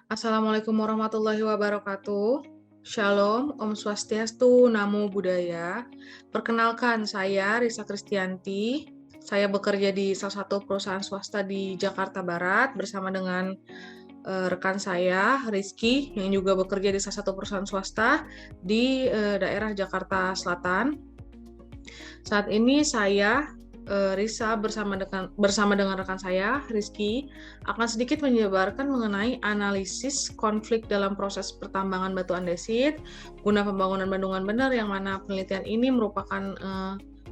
Assalamualaikum warahmatullahi wabarakatuh. Shalom, Om Swastiastu, Namo Buddhaya. Perkenalkan, saya Risa Kristianti. Saya bekerja di salah satu perusahaan swasta di Jakarta Barat bersama dengan rekan saya, Rizky, yang juga bekerja di salah satu perusahaan swasta di daerah Jakarta Selatan. Saat ini saya Risa bersama dengan rekan saya, Rizky, akan sedikit menjabarkan mengenai analisis konflik dalam proses pertambangan batu andesit, guna pembangunan bendungan bener, yang mana penelitian ini merupakan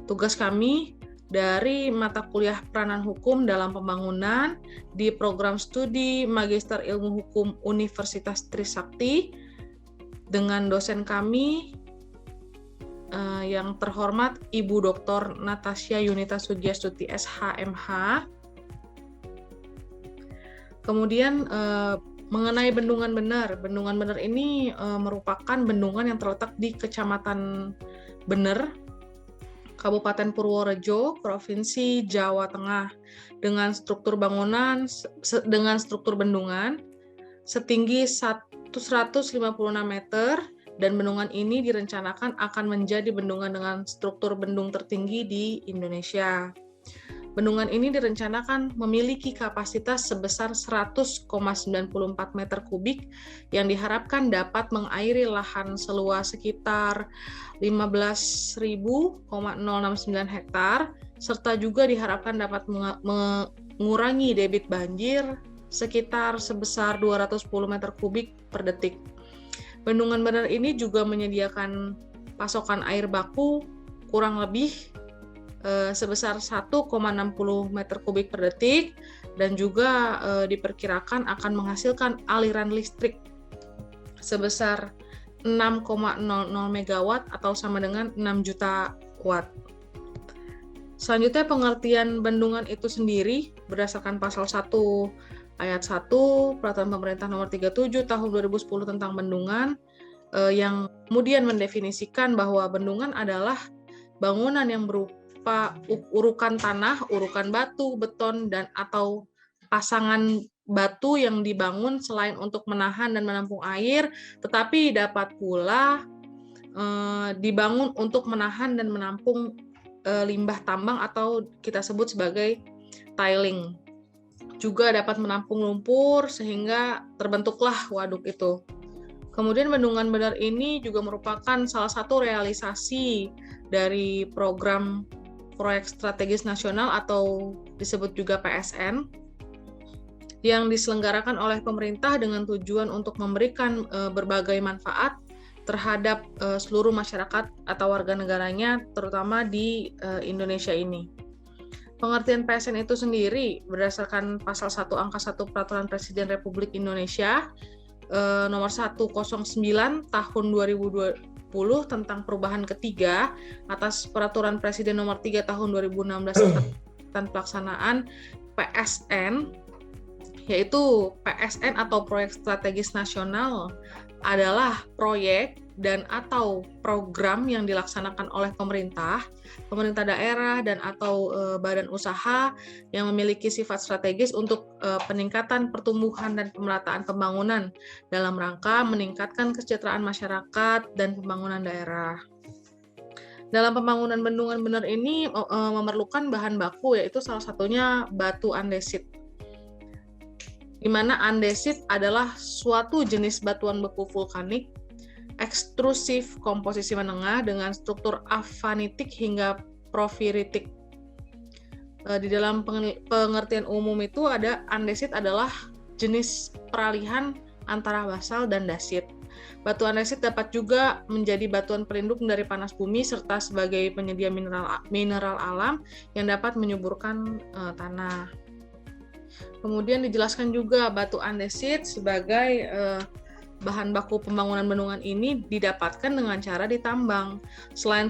tugas kami dari mata kuliah peranan hukum dalam pembangunan di program studi Magister Ilmu Hukum Universitas Trisakti dengan dosen kami yang terhormat Ibu Dr. Natasha Yunita Sugiastuti SHMH. Kemudian mengenai bendungan bener ini merupakan bendungan yang terletak di Kecamatan Bener, Kabupaten Purworejo, Provinsi Jawa Tengah, dengan struktur bendungan setinggi 156 meter. Dan bendungan ini direncanakan akan menjadi bendungan dengan struktur bendung tertinggi di Indonesia. Bendungan ini direncanakan memiliki kapasitas sebesar 100,94 meter kubik yang diharapkan dapat mengairi lahan seluas sekitar 15.069 hektar, serta juga diharapkan dapat mengurangi debit banjir sekitar sebesar 210 meter kubik per detik. Bendungan bener ini juga menyediakan pasokan air baku kurang lebih sebesar 1,60 meter kubik per detik, dan juga diperkirakan akan menghasilkan aliran listrik sebesar 6,00 megawatt atau sama dengan 6 juta watt. Selanjutnya, pengertian bendungan itu sendiri berdasarkan pasal 1 Ayat 1 Peraturan Pemerintah Nomor 37 Tahun 2010 tentang bendungan, yang kemudian mendefinisikan bahwa bendungan adalah bangunan yang berupa urukan tanah, urukan batu, beton, dan atau pasangan batu yang dibangun selain untuk menahan dan menampung air, tetapi dapat pula dibangun untuk menahan dan menampung limbah tambang atau kita sebut sebagai tiling. Juga dapat menampung lumpur sehingga terbentuklah waduk itu. Kemudian bendungan bener ini juga merupakan salah satu realisasi dari program proyek strategis nasional atau disebut juga PSN yang diselenggarakan oleh pemerintah dengan tujuan untuk memberikan berbagai manfaat terhadap seluruh masyarakat atau warga negaranya, terutama di Indonesia ini. Pengertian PSN itu sendiri berdasarkan pasal 1 angka 1 Peraturan Presiden Republik Indonesia nomor 109 tahun 2020 tentang perubahan ketiga atas Peraturan Presiden nomor 3 tahun 2016 tentang pelaksanaan PSN, yaitu PSN atau Proyek Strategis Nasional adalah proyek dan atau program yang dilaksanakan oleh pemerintah daerah, dan atau badan usaha yang memiliki sifat strategis untuk peningkatan pertumbuhan dan pemerataan pembangunan dalam rangka meningkatkan kesejahteraan masyarakat dan pembangunan daerah. Dalam pembangunan bendungan bener ini memerlukan bahan baku, yaitu salah satunya batu andesit, di mana andesit adalah suatu jenis batuan beku vulkanik ekstrusif komposisi menengah dengan struktur afanitik hingga porfiritik. Di dalam pengertian umum itu ada andesit adalah jenis peralihan antara basal dan dasit. Batu andesit dapat juga menjadi batuan pelindung dari panas bumi serta sebagai penyedia mineral alam yang dapat menyuburkan tanah. Kemudian dijelaskan juga batu andesit sebagai bahan baku pembangunan bendungan ini didapatkan dengan cara ditambang. Salah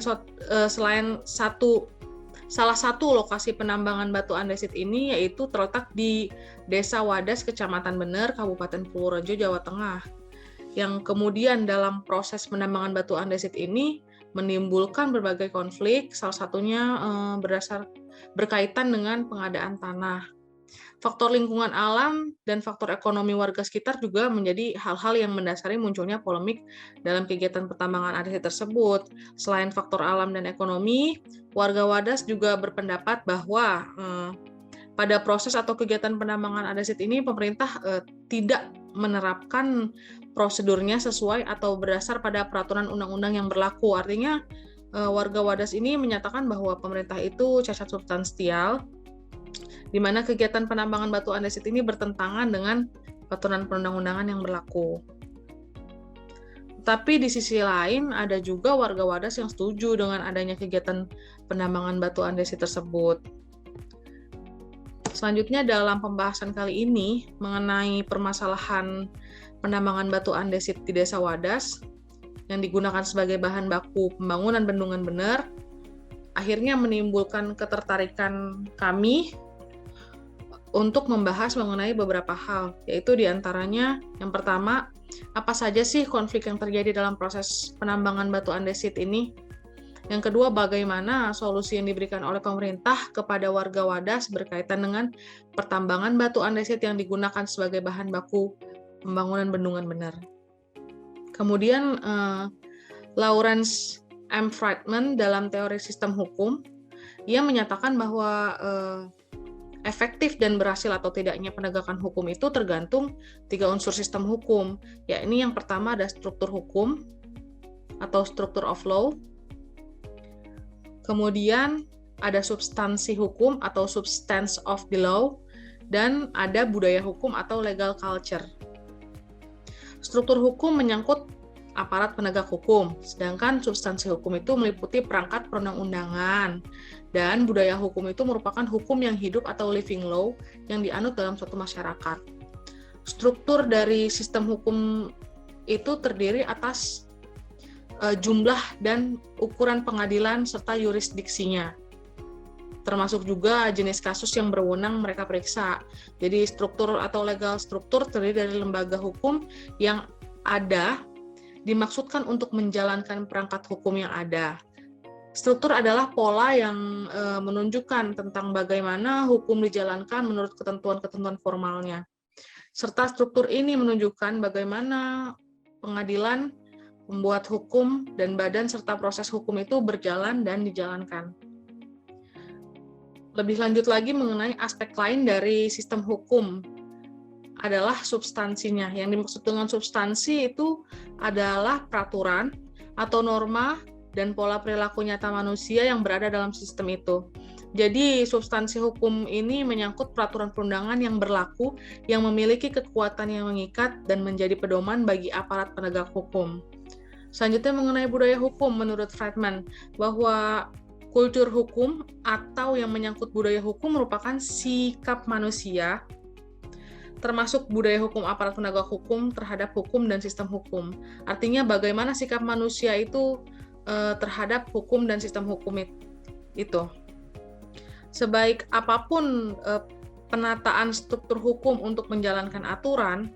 satu lokasi penambangan batu andesit ini yaitu terletak di Desa Wadas, Kecamatan Bener, Kabupaten Purworejo, Jawa Tengah. Yang kemudian dalam proses penambangan batu andesit ini menimbulkan berbagai konflik, salah satunya berkaitan dengan pengadaan tanah. Faktor lingkungan alam dan faktor ekonomi warga sekitar juga menjadi hal-hal yang mendasari munculnya polemik dalam kegiatan pertambangan andesit tersebut. Selain faktor alam dan ekonomi, warga Wadas juga berpendapat bahwa pada proses atau kegiatan penambangan andesit ini pemerintah tidak menerapkan prosedurnya sesuai atau berdasar pada peraturan undang-undang yang berlaku. Artinya warga Wadas ini menyatakan bahwa pemerintah itu cacat substansial, di mana kegiatan penambangan batu andesit ini bertentangan dengan peraturan perundang-undangan yang berlaku. Tapi di sisi lain ada juga warga Wadas yang setuju dengan adanya kegiatan penambangan batu andesit tersebut. Selanjutnya dalam pembahasan kali ini mengenai permasalahan penambangan batu andesit di Desa Wadas yang digunakan sebagai bahan baku pembangunan bendungan bener, akhirnya menimbulkan ketertarikan kami untuk membahas mengenai beberapa hal, yaitu diantaranya yang pertama, apa saja sih konflik yang terjadi dalam proses penambangan batu andesit ini? Yang kedua, bagaimana solusi yang diberikan oleh pemerintah kepada warga Wadas berkaitan dengan pertambangan batu andesit yang digunakan sebagai bahan baku pembangunan bendungan bener. Kemudian, Lawrence M. Friedman dalam teori sistem hukum, ia menyatakan bahwa efektif dan berhasil atau tidaknya penegakan hukum itu tergantung 3 unsur sistem hukum, yakni yang pertama ada struktur hukum atau structure of law, kemudian ada substansi hukum atau substance of the law, dan ada budaya hukum atau legal culture. Struktur hukum menyangkut aparat penegak hukum, sedangkan substansi hukum itu meliputi perangkat perundang-undangan, dan budaya hukum itu merupakan hukum yang hidup atau living law yang dianut dalam suatu masyarakat. Struktur dari sistem hukum itu terdiri atas jumlah dan ukuran pengadilan serta yurisdiksinya, termasuk juga jenis kasus yang berwenang mereka periksa. Jadi struktur atau legal struktur terdiri dari lembaga hukum yang ada dimaksudkan untuk menjalankan perangkat hukum yang ada. Struktur adalah pola yang menunjukkan tentang bagaimana hukum dijalankan menurut ketentuan-ketentuan formalnya. Serta struktur ini menunjukkan bagaimana pengadilan, pembuat hukum, dan badan serta proses hukum itu berjalan dan dijalankan. Lebih lanjut lagi mengenai aspek lain dari sistem hukum adalah substansinya. Yang dimaksud dengan substansi itu adalah peraturan atau norma dan pola perilaku nyata manusia yang berada dalam sistem itu. Jadi substansi hukum ini menyangkut peraturan perundangan yang berlaku yang memiliki kekuatan yang mengikat dan menjadi pedoman bagi aparat penegak hukum. Selanjutnya mengenai budaya hukum, menurut Friedman, bahwa kultur hukum atau yang menyangkut budaya hukum merupakan sikap manusia, termasuk budaya hukum aparat penegak hukum terhadap hukum dan sistem hukum. Artinya bagaimana sikap manusia itu terhadap hukum dan sistem hukum itu. Sebaik apapun penataan struktur hukum untuk menjalankan aturan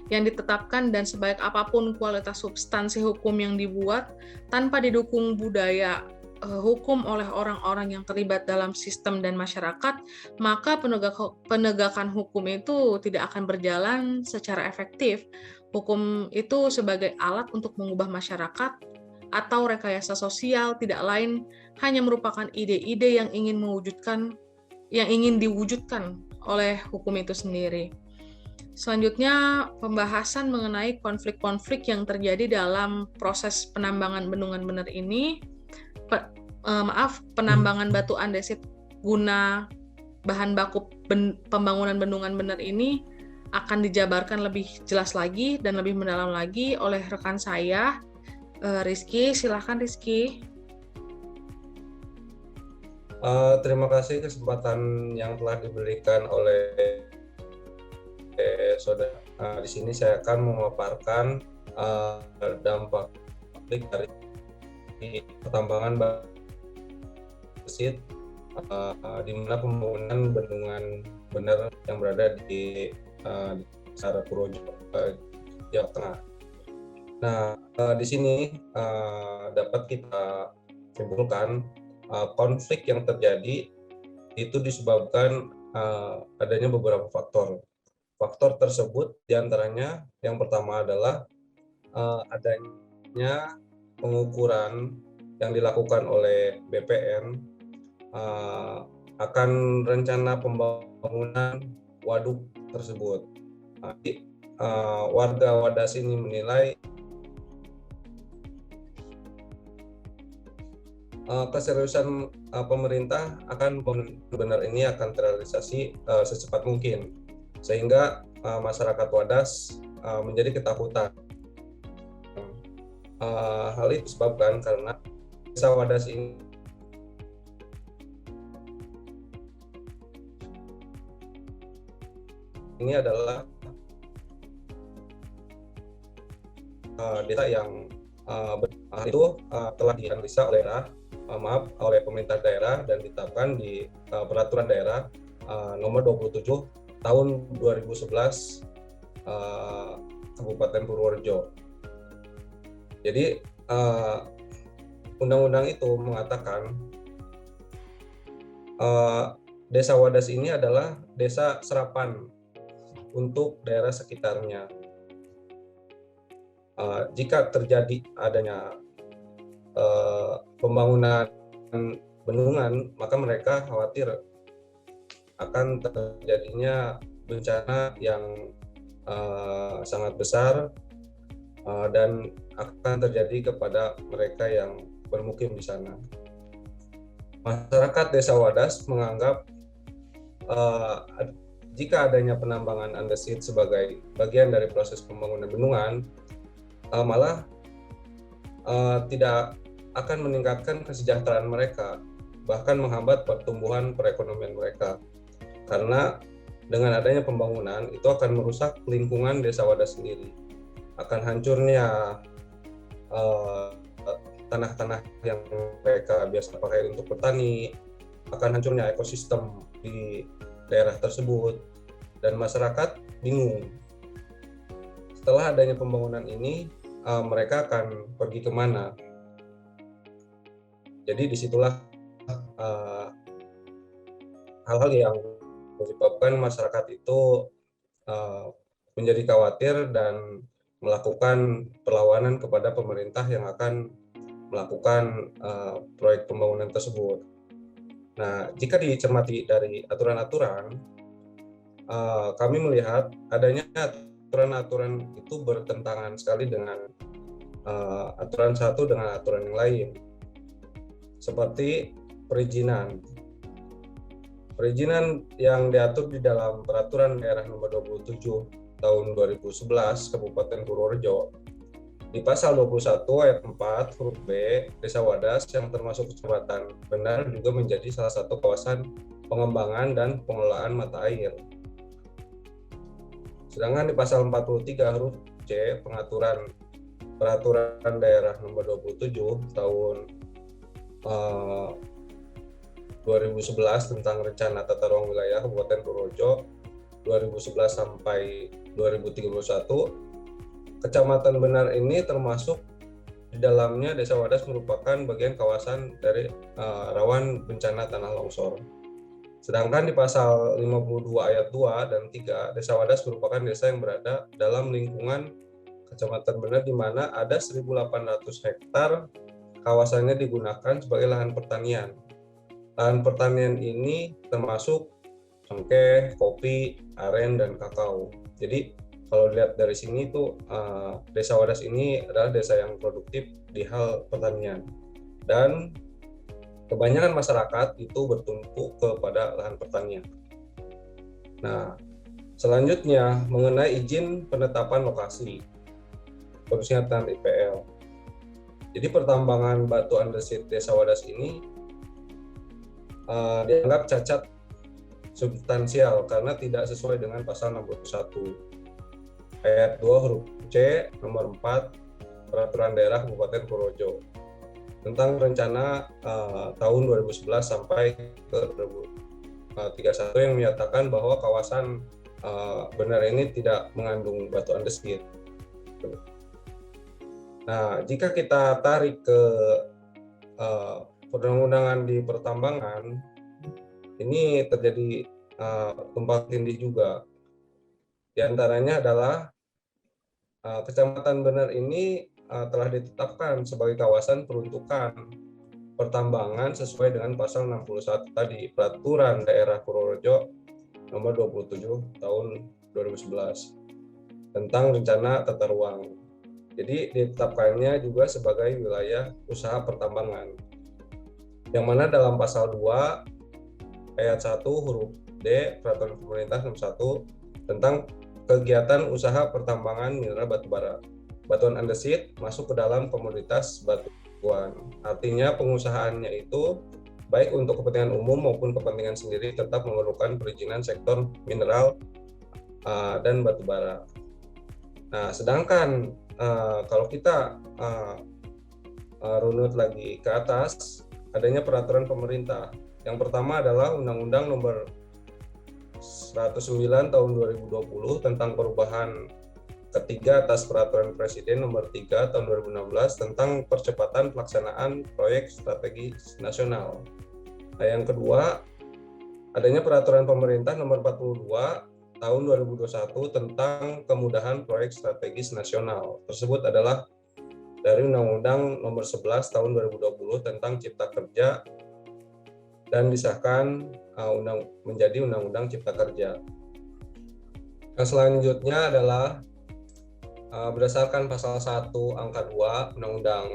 yang ditetapkan dan sebaik apapun kualitas substansi hukum yang dibuat, tanpa didukung budaya hukum oleh orang-orang yang terlibat dalam sistem dan masyarakat, maka penegakan hukum itu tidak akan berjalan secara efektif. Hukum itu sebagai alat untuk mengubah masyarakat atau rekayasa sosial tidak lain hanya merupakan ide-ide yang ingin diwujudkan oleh hukum itu sendiri. Selanjutnya, pembahasan mengenai konflik-konflik yang terjadi dalam proses penambangan bendungan bener ini. Penambangan batu andesit guna bahan baku pembangunan bendungan bener ini akan dijabarkan lebih jelas lagi dan lebih mendalam lagi oleh rekan saya, Rizky. Silakan Rizky. Terima kasih kesempatan yang telah diberikan oleh saudara. Di sini saya akan memaparkan dampak dari pertambangan batu andesit di mana pembangunan bendungan bener yang berada di Desa Purworejo, Jawa Tengah. Nah, di sini dapat kita simpulkan konflik yang terjadi itu disebabkan adanya beberapa faktor. Faktor tersebut diantaranya yang pertama adalah adanya pengukuran yang dilakukan oleh BPN akan rencana pembangunan waduk tersebut. Warga Wadas ini menilai keseriusan pemerintah akan benar ini akan terrealisasi secepat mungkin, sehingga masyarakat Wadas menjadi ketakutan. Hal itu disebabkan karena desa Wadas ini adalah desa yang itu telah dianalisa oleh pemerintah daerah dan ditetapkan di peraturan daerah nomor 27 tahun 2011 Kabupaten Purworejo. Jadi undang-undang itu mengatakan desa Wadas ini adalah desa serapan untuk daerah sekitarnya. Jika terjadi adanya pembangunan bendungan, maka mereka khawatir akan terjadinya bencana yang sangat besar dan akan terjadi kepada mereka yang bermukim di sana. Masyarakat Desa Wadas menganggap jika adanya penambangan andesit sebagai bagian dari proses pembangunan bendungan, malah tidak akan meningkatkan kesejahteraan mereka, bahkan menghambat pertumbuhan perekonomian mereka. Karena dengan adanya pembangunan itu akan merusak lingkungan Desa Wadas sendiri. Akan hancurnya tanah-tanah yang mereka biasa pakai untuk bertani, akan hancurnya ekosistem di daerah tersebut, dan masyarakat bingung. Setelah adanya pembangunan ini, mereka akan pergi kemana? Jadi disitulah hal-hal yang menyebabkan masyarakat itu menjadi khawatir dan melakukan perlawanan kepada pemerintah yang akan melakukan proyek pembangunan tersebut. Nah, jika dicermati dari aturan-aturan, kami melihat adanya aturan-aturan itu bertentangan sekali dengan aturan satu dengan aturan yang lain, seperti perizinan. Perizinan yang diatur di dalam Peraturan Daerah Nomor 27 Tahun 2011 Kabupaten Purworejo di pasal 21 ayat 4 huruf B, Desa Wadas yang termasuk Kecamatan Benar juga menjadi salah satu kawasan pengembangan dan pengelolaan mata air. Sedangkan di pasal 43 huruf C pengaturan Peraturan Daerah Nomor 27 Tahun 2011 tentang Rencana Tata Ruang Wilayah Kabupaten Purworejo 2011 sampai 2031, Kecamatan Benar ini termasuk di dalamnya Desa Wadas merupakan bagian kawasan dari rawan bencana tanah longsor. Sedangkan di pasal 52 ayat 2 dan 3, Desa Wadas merupakan desa yang berada dalam lingkungan Kecamatan Benar di mana ada 1.800 hektar kawasannya digunakan sebagai lahan pertanian. Lahan pertanian ini termasuk cengkeh, kopi, aren, dan kakao. Jadi kalau dilihat dari sini tuh Desa Wadas ini adalah desa yang produktif di hal pertanian. Dan kebanyakan masyarakat itu bertumpu kepada lahan pertanian. Nah, selanjutnya mengenai izin penetapan lokasi pemusatan IPL. Jadi pertambangan batu andesit Desa Wadas ini dianggap cacat substansial karena tidak sesuai dengan pasal 61 ayat 2 huruf C nomor 4 Peraturan Daerah Kabupaten Purworejo tentang rencana tahun 2011 sampai ke 2031 yang menyatakan bahwa kawasan Benar ini tidak mengandung batu andesit. Nah, jika kita tarik ke perundang-undangan di pertambangan, ini terjadi tumpang tindih juga. Di antaranya adalah Kecamatan Bener ini telah ditetapkan sebagai kawasan peruntukan pertambangan sesuai dengan pasal 61 tadi Peraturan Daerah Purworejo nomor 27 tahun 2011 tentang rencana tata ruang. Jadi ditetapkannya juga sebagai wilayah usaha pertambangan. Yang mana dalam pasal 2 ayat 1 huruf D Peraturan Pemerintah nomor 1 tentang kegiatan usaha pertambangan mineral batubara. Batuan andesit masuk ke dalam komoditas batuan. Artinya pengusahaannya itu baik untuk kepentingan umum maupun kepentingan sendiri tetap memerlukan perizinan sektor mineral dan batubara. Nah, sedangkan kalau kita runut lagi ke atas, adanya peraturan pemerintah. Yang pertama adalah Undang-Undang Nomor 109 tahun 2020 tentang perubahan ketiga atas Peraturan Presiden Nomor 3 tahun 2016 tentang percepatan pelaksanaan proyek strategis nasional. Nah, yang kedua, adanya Peraturan Pemerintah Nomor 42 tahun 2021 tentang kemudahan proyek strategis nasional. Tersebut adalah dari Undang-Undang Nomor 11 tahun 2020 tentang Cipta Kerja dan disahkan menjadi Undang-Undang Cipta Kerja. Yang selanjutnya adalah berdasarkan pasal 1 angka 2 Undang-Undang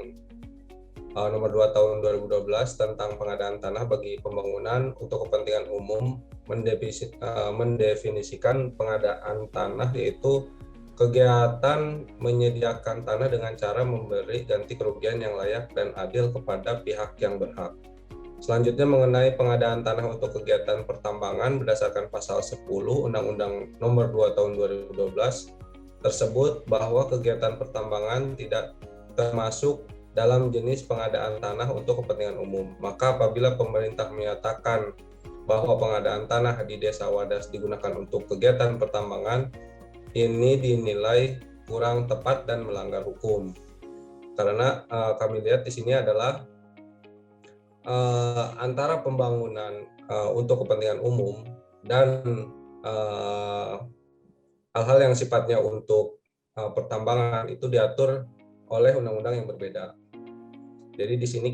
Nomor 2 tahun 2012 tentang pengadaan tanah bagi pembangunan untuk kepentingan umum mendefinisikan pengadaan tanah yaitu kegiatan menyediakan tanah dengan cara memberi ganti kerugian yang layak dan adil kepada pihak yang berhak. Selanjutnya mengenai pengadaan tanah untuk kegiatan pertambangan berdasarkan pasal 10 Undang-Undang Nomor 2 tahun 2012 tersebut bahwa kegiatan pertambangan tidak termasuk dalam jenis pengadaan tanah untuk kepentingan umum. Maka apabila pemerintah menyatakan bahwa pengadaan tanah di Desa Wadas digunakan untuk kegiatan pertambangan, ini dinilai kurang tepat dan melanggar hukum. Karena kami lihat di sini adalah antara pembangunan untuk kepentingan umum dan hal-hal yang sifatnya untuk pertambangan itu diatur oleh undang-undang yang berbeda. Jadi di sini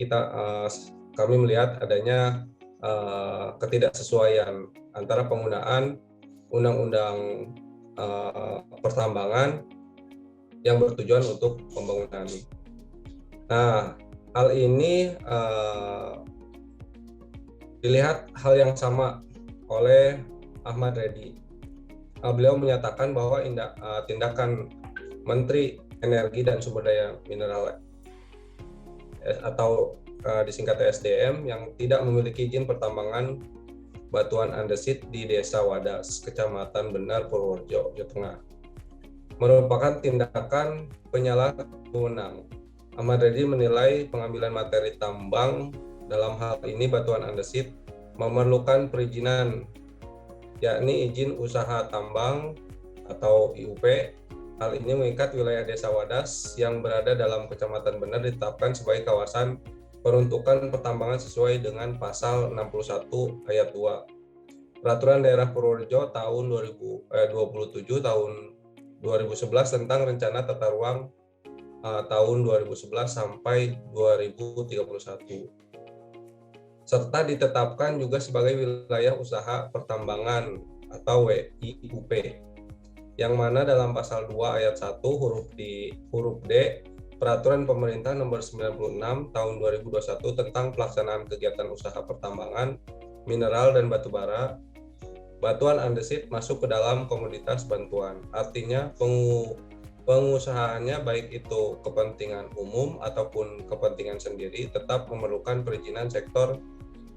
kami melihat adanya ketidaksesuaian antara penggunaan undang-undang pertambangan yang bertujuan untuk pembangunan. Nah, hal ini dilihat hal yang sama oleh Ahmad Reddy. Beliau menyatakan bahwa tindakan Menteri Energi dan Sumber Daya Mineral atau disingkat SDM yang tidak memiliki izin pertambangan batuan andesit di Desa Wadas, Kecamatan Benar, Purworejo, Jawa Tengah, merupakan tindakan penyalahgunaan. Ahmad Reddy menilai pengambilan materi tambang dalam hal ini batuan andesit memerlukan perizinan, yakni izin usaha tambang atau IUP. Hal ini mengikat wilayah Desa Wadas yang berada dalam Kecamatan Benar ditetapkan sebagai kawasan peruntukan pertambangan sesuai dengan pasal 61 ayat 2 Peraturan Daerah Purworejo tahun 27 tahun 2011 tentang Rencana Tata Ruang tahun 2011 sampai 2031. Serta ditetapkan juga sebagai wilayah usaha pertambangan atau WIUP, yang mana dalam pasal 2 ayat 1 huruf D Peraturan Pemerintah Nomor 96 tahun 2021 tentang pelaksanaan kegiatan usaha pertambangan, mineral dan batubara, batuan andesit masuk ke dalam komoditas bantuan. Artinya pengusahaannya baik itu kepentingan umum ataupun kepentingan sendiri tetap memerlukan perizinan sektor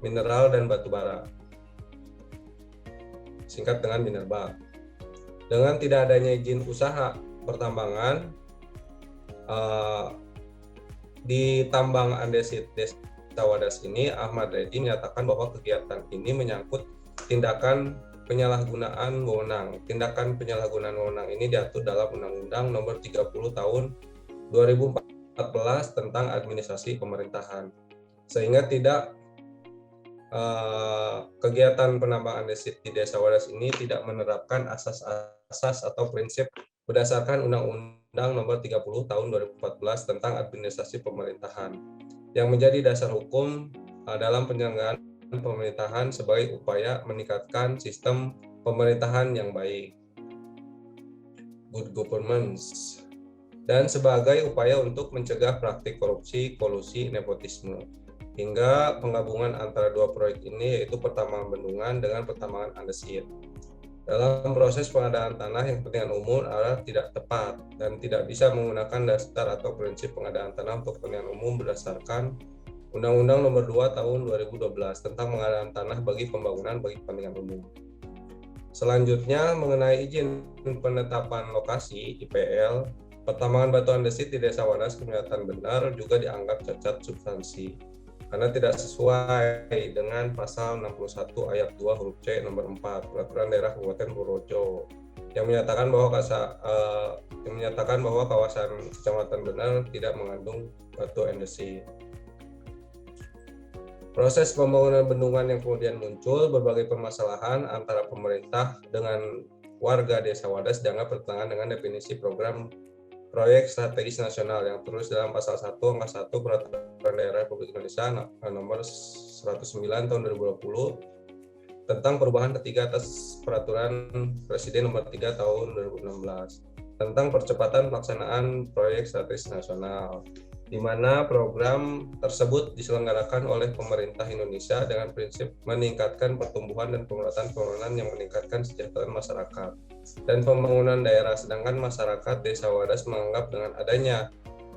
mineral dan batubara, singkat dengan Minerba. Dengan tidak adanya izin usaha pertambangan di tambang andesit Desa Wadas ini, Ahmad Reddy menyatakan bahwa kegiatan ini menyangkut tindakan penyalahgunaan wewenang. Tindakan penyalahgunaan wewenang ini diatur dalam Undang-Undang Nomor 30 Tahun 2014 tentang Administrasi Pemerintahan, sehingga tidak kegiatan penambangan andesit di Desa Wadas ini tidak menerapkan asas-asas atau prinsip berdasarkan Undang-Undang Nomor 30 Tahun 2014 tentang Administrasi Pemerintahan yang menjadi dasar hukum dalam penyelenggaraan pemerintahan sebagai upaya meningkatkan sistem pemerintahan yang baik, good governance, dan sebagai upaya untuk mencegah praktik korupsi, kolusi, nepotisme. Hingga penggabungan antara dua proyek ini yaitu pertambangan bendungan dengan pertambangan andesit. Dalam proses pengadaan tanah yang kepentingan umum adalah tidak tepat dan tidak bisa menggunakan dasar atau prinsip pengadaan tanah untuk kepentingan umum berdasarkan Undang-Undang Nomor 2 Tahun 2012 tentang pengadaan tanah bagi pembangunan bagi kepentingan umum. Selanjutnya mengenai izin penetapan lokasi (IPL), pertambangan batu andesit di Desa Wadas kelihatan benar juga dianggap cacat substansi karena tidak sesuai dengan pasal 61 ayat 2 huruf C nomor 4 Peraturan Daerah Kabupaten Purworejo yang menyatakan bahwa kawasan Kecamatan Benar tidak mengandung batu andesit. Proses pembangunan bendungan yang kemudian muncul berbagai permasalahan antara pemerintah dengan warga Desa Wadas dianggap bertentangan dengan definisi program proyek strategis nasional yang terus dalam pasal 1 angka 1 Peraturan Daerah Republik Indonesia nomor 109 tahun 2020 tentang perubahan ketiga atas Peraturan Presiden nomor 3 tahun 2016 tentang percepatan pelaksanaan proyek strategis nasional, di mana program tersebut diselenggarakan oleh pemerintah Indonesia dengan prinsip meningkatkan pertumbuhan dan pemerataan pembangunan yang meningkatkan kesejahteraan masyarakat dan pembangunan daerah, sedangkan masyarakat Desa Wadas menganggap dengan adanya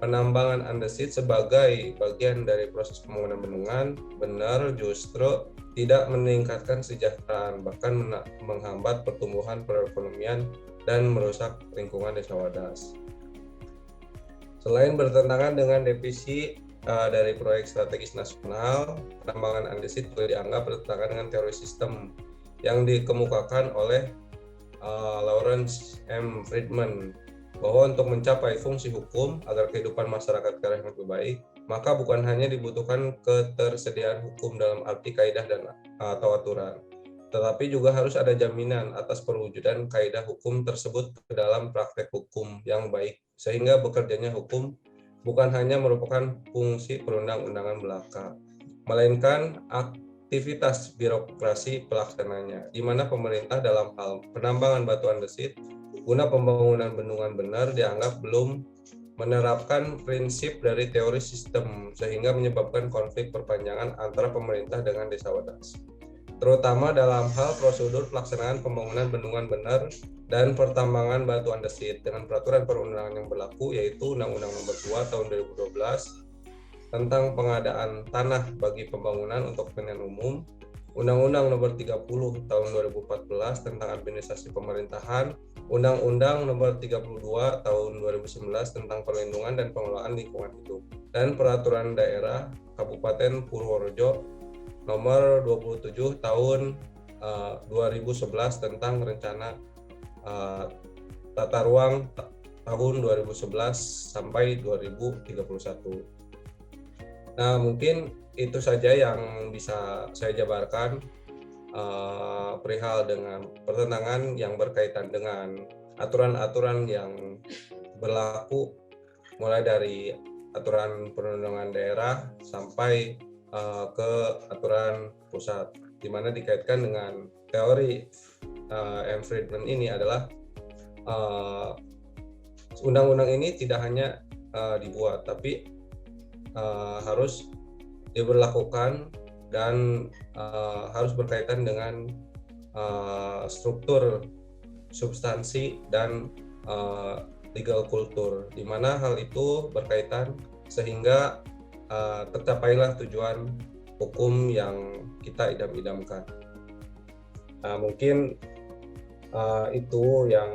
penambangan andesit sebagai bagian dari proses pembangunan bendungan benar justru tidak meningkatkan kesejahteraan, bahkan menghambat pertumbuhan perekonomian dan merusak lingkungan Desa Wadas. Selain bertentangan dengan definisi dari proyek strategis nasional, penambangan andesit juga dianggap bertentangan dengan teori sistem yang dikemukakan oleh Lawrence M. Friedman, bahwa untuk mencapai fungsi hukum agar kehidupan masyarakat yang lebih baik, maka bukan hanya dibutuhkan ketersediaan hukum dalam arti kaidah dan atau aturan, tetapi juga harus ada jaminan atas perwujudan kaidah hukum tersebut ke dalam praktek hukum yang baik, sehingga bekerjanya hukum bukan hanya merupakan fungsi perundang-undangan belaka, melainkan aktivitas birokrasi pelaksananya, di mana pemerintah dalam hal penambangan batu andesit guna pembangunan bendungan benar dianggap belum menerapkan prinsip dari teori sistem, sehingga menyebabkan konflik perpanjangan antara pemerintah dengan Desa Wadas, terutama dalam hal prosedur pelaksanaan pembangunan bendungan benar dan pertambangan batu andesit dengan peraturan perundangan yang berlaku, yaitu Undang-Undang Nomor 2 Tahun 2012 tentang pengadaan tanah bagi pembangunan untuk kepentingan umum, Undang-Undang Nomor 30 Tahun 2014 tentang Administrasi Pemerintahan, Undang-Undang Nomor 32 Tahun 2011 tentang Perlindungan dan Pengelolaan Lingkungan Hidup, dan Peraturan Daerah Kabupaten Purworejo Nomor 27 Tahun 2011 tentang Rencana Tata Ruang tahun 2011 sampai 2031. Nah, mungkin itu saja yang bisa saya jabarkan perihal dengan pertentangan yang berkaitan dengan aturan-aturan yang berlaku mulai dari aturan perundangan daerah sampai ke aturan pusat, di mana dikaitkan dengan teori M. Friedman ini adalah undang-undang ini tidak hanya dibuat, tapi harus diberlakukan dan harus berkaitan dengan struktur, substansi, dan legal kultur, di mana hal itu berkaitan sehingga tercapailah tujuan hukum yang kita idam-idamkan. Mungkin itu yang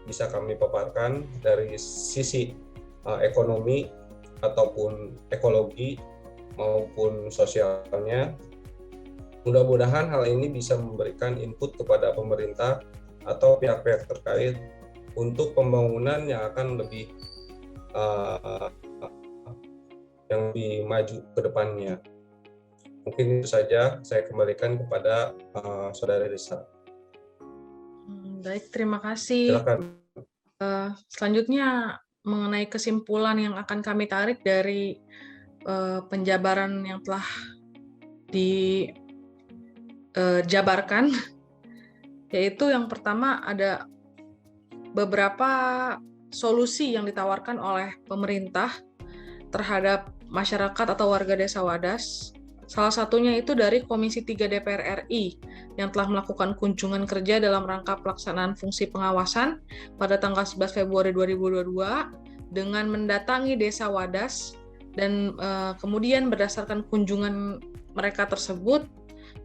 bisa kami paparkan dari sisi ekonomi ataupun ekologi maupun sosialnya. Mudah-mudahan hal ini bisa memberikan input kepada pemerintah atau pihak-pihak terkait untuk pembangunan yang akan lebih maju ke depannya. Mungkin itu saja, saya kembalikan kepada Saudara Risa. Baik, terima kasih. Silakan. Selanjutnya mengenai kesimpulan yang akan kami tarik dari penjabaran yang telah dijabarkan, yaitu yang pertama ada beberapa solusi yang ditawarkan oleh pemerintah terhadap masyarakat atau warga Desa Wadas. Salah satunya itu dari Komisi 3 DPR RI yang telah melakukan kunjungan kerja dalam rangka pelaksanaan fungsi pengawasan pada tanggal 11 Februari 2022 dengan mendatangi Desa Wadas, dan kemudian berdasarkan kunjungan mereka tersebut,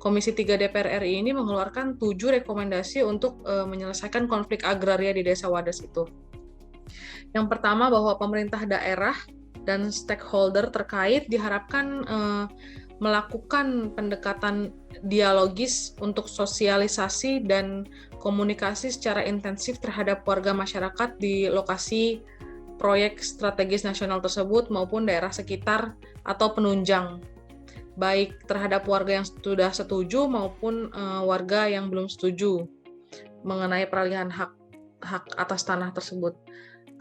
Komisi 3 DPR RI ini mengeluarkan 7 rekomendasi untuk menyelesaikan konflik agraria di Desa Wadas itu. Yang pertama, bahwa pemerintah daerah dan stakeholder terkait diharapkan melakukan pendekatan dialogis untuk sosialisasi dan komunikasi secara intensif terhadap warga masyarakat di lokasi proyek strategis nasional tersebut maupun daerah sekitar atau penunjang, baik terhadap warga yang sudah setuju maupun warga yang belum setuju mengenai peralihan hak atas tanah tersebut.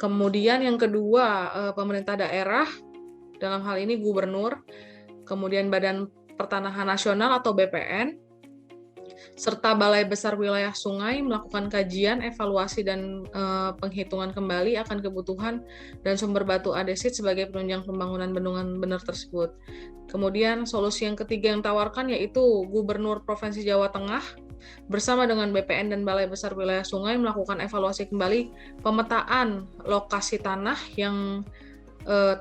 Kemudian yang kedua, pemerintah daerah, dalam hal ini gubernur, kemudian Badan Pertanahan Nasional atau BPN, serta Balai Besar Wilayah Sungai melakukan kajian, evaluasi, dan penghitungan kembali akan kebutuhan dan sumber batu andesit sebagai penunjang pembangunan bendungan bener tersebut. Kemudian solusi yang ketiga yang ditawarkan yaitu Gubernur Provinsi Jawa Tengah bersama dengan BPN dan Balai Besar Wilayah Sungai melakukan evaluasi kembali pemetaan lokasi tanah yang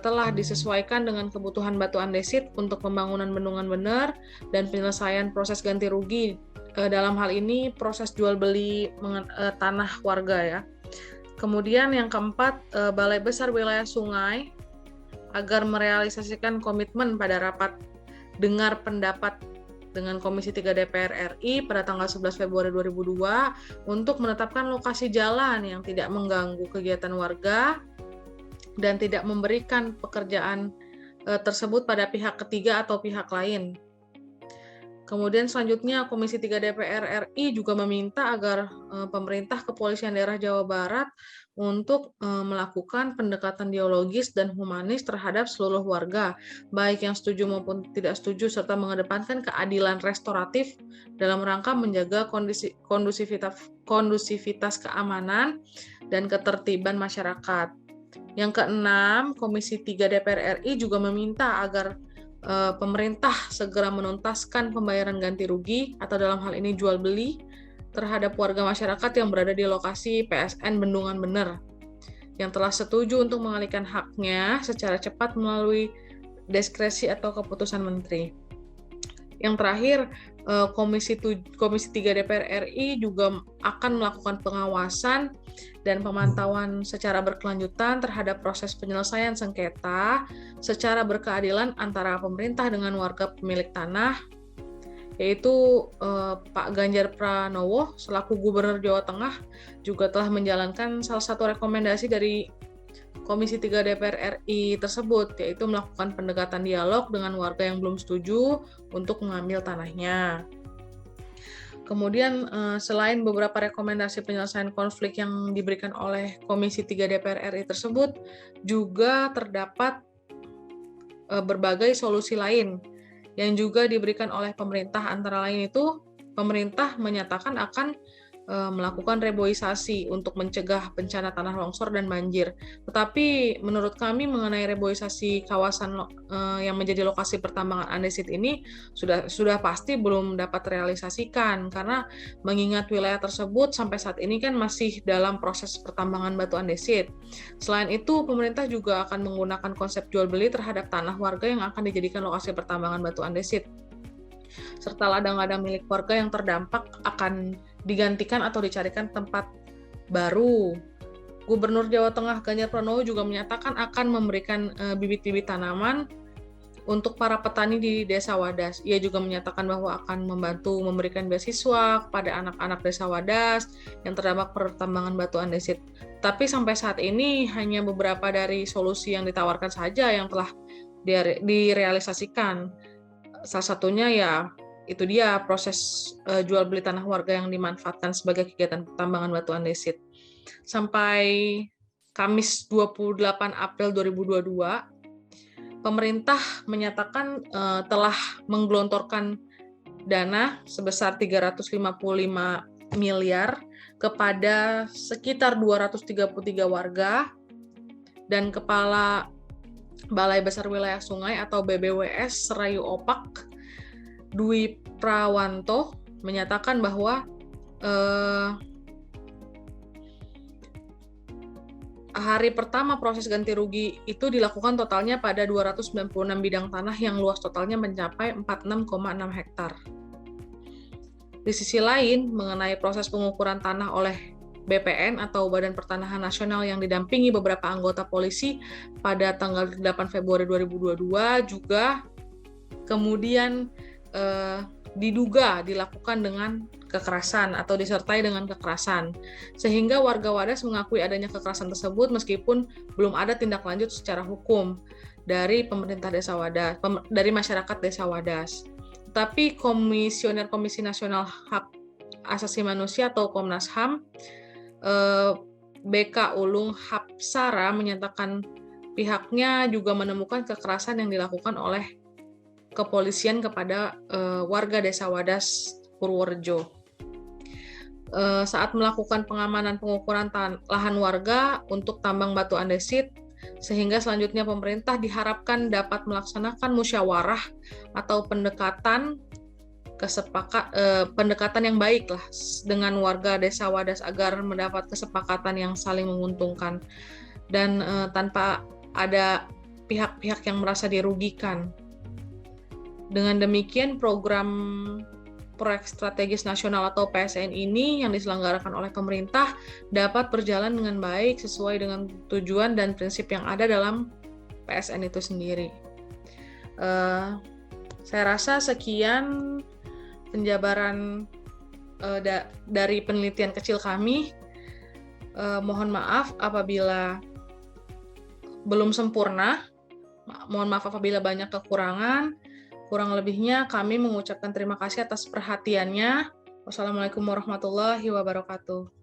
telah disesuaikan dengan kebutuhan batu andesit untuk pembangunan bendungan bener dan penyelesaian proses ganti rugi, dalam hal ini proses jual beli tanah warga ya. Kemudian yang keempat, Balai Besar Wilayah Sungai agar merealisasikan komitmen pada rapat dengar pendapat dengan Komisi 3 DPR RI pada tanggal 11 Februari 2002 untuk menetapkan lokasi jalan yang tidak mengganggu kegiatan warga dan tidak memberikan pekerjaan tersebut pada pihak ketiga atau pihak lain. Kemudian selanjutnya Komisi 3 DPR RI juga meminta agar pemerintah Kepolisian Daerah Jawa Barat untuk melakukan pendekatan dialogis dan humanis terhadap seluruh warga, baik yang setuju maupun tidak setuju, serta mengedepankan keadilan restoratif dalam rangka menjaga kondusivitas keamanan dan ketertiban masyarakat. Yang keenam, Komisi 3 DPR RI juga meminta agar pemerintah segera menuntaskan pembayaran ganti rugi atau dalam hal ini jual beli terhadap warga masyarakat yang berada di lokasi PSN Bendungan Bener yang telah setuju untuk mengalihkan haknya secara cepat melalui diskresi atau keputusan menteri. Yang terakhir, Komisi 3 DPR RI juga akan melakukan pengawasan dan pemantauan secara berkelanjutan terhadap proses penyelesaian sengketa secara berkeadilan antara pemerintah dengan warga pemilik tanah, yaitu Pak Ganjar Pranowo selaku Gubernur Jawa Tengah juga telah menjalankan salah satu rekomendasi dari Komisi 3 DPR RI tersebut, yaitu melakukan pendekatan dialog dengan warga yang belum setuju untuk mengambil tanahnya. Kemudian selain beberapa rekomendasi penyelesaian konflik yang diberikan oleh Komisi 3 DPR RI tersebut, juga terdapat berbagai solusi lain yang juga diberikan oleh pemerintah. Antara lain itu, pemerintah menyatakan akan melakukan reboisasi untuk mencegah bencana tanah longsor dan banjir. Tetapi menurut kami mengenai reboisasi kawasan yang menjadi lokasi pertambangan andesit ini sudah pasti belum dapat realisasikan, karena mengingat wilayah tersebut sampai saat ini kan masih dalam proses pertambangan batu andesit. Selain itu, pemerintah juga akan menggunakan konsep jual beli terhadap tanah warga yang akan dijadikan lokasi pertambangan batu andesit, serta ladang-ladang milik warga yang terdampak akan digantikan atau dicarikan tempat baru. Gubernur Jawa Tengah Ganjar Pranowo juga menyatakan akan memberikan bibit-bibit tanaman untuk para petani di Desa Wadas. Ia juga menyatakan bahwa akan membantu memberikan beasiswa kepada anak-anak Desa Wadas yang terdampak pertambangan batu andesit. Tapi sampai saat ini hanya beberapa dari solusi yang ditawarkan saja yang telah direalisasikan. Salah satunya ya itu dia proses jual beli tanah warga yang dimanfaatkan sebagai kegiatan pertambangan batu andesit. Sampai Kamis 28 April 2022, pemerintah menyatakan telah menggelontorkan dana sebesar 355 miliar kepada sekitar 233 warga dan Kepala Balai Besar Wilayah Sungai atau BBWS Serayu Opak Dwi Prawanto menyatakan bahwa hari pertama proses ganti rugi itu dilakukan totalnya pada 296 bidang tanah yang luas totalnya mencapai 46,6 hektar. Di sisi lain, mengenai proses pengukuran tanah oleh BPN atau Badan Pertanahan Nasional yang didampingi beberapa anggota polisi pada tanggal 8 Februari 2022 juga kemudian diduga dilakukan dengan kekerasan atau disertai dengan kekerasan, sehingga warga Wadas mengakui adanya kekerasan tersebut meskipun belum ada tindak lanjut secara hukum dari pemerintah Desa Wadas, dari masyarakat Desa Wadas. Tapi Komisioner Komisi Nasional Hak Asasi Manusia atau Komnas HAM, BK Ulung Hapsara menyatakan pihaknya juga menemukan kekerasan yang dilakukan oleh kepolisian kepada warga Desa Wadas Purworejo. Saat melakukan pengamanan pengukuran lahan warga untuk tambang batu andesit, sehingga selanjutnya pemerintah diharapkan dapat melaksanakan musyawarah atau pendekatan yang baik lah dengan warga Desa Wadas agar mendapat kesepakatan yang saling menguntungkan dan tanpa ada pihak-pihak yang merasa dirugikan. Dengan demikian, program Proyek Strategis Nasional atau PSN ini yang diselenggarakan oleh pemerintah dapat berjalan dengan baik sesuai dengan tujuan dan prinsip yang ada dalam PSN itu sendiri. Saya rasa sekian penjabaran dari penelitian kecil kami. Mohon maaf apabila belum sempurna, mohon maaf apabila banyak kekurangan. Kurang lebihnya kami mengucapkan terima kasih atas perhatiannya. Wassalamualaikum warahmatullahi wabarakatuh.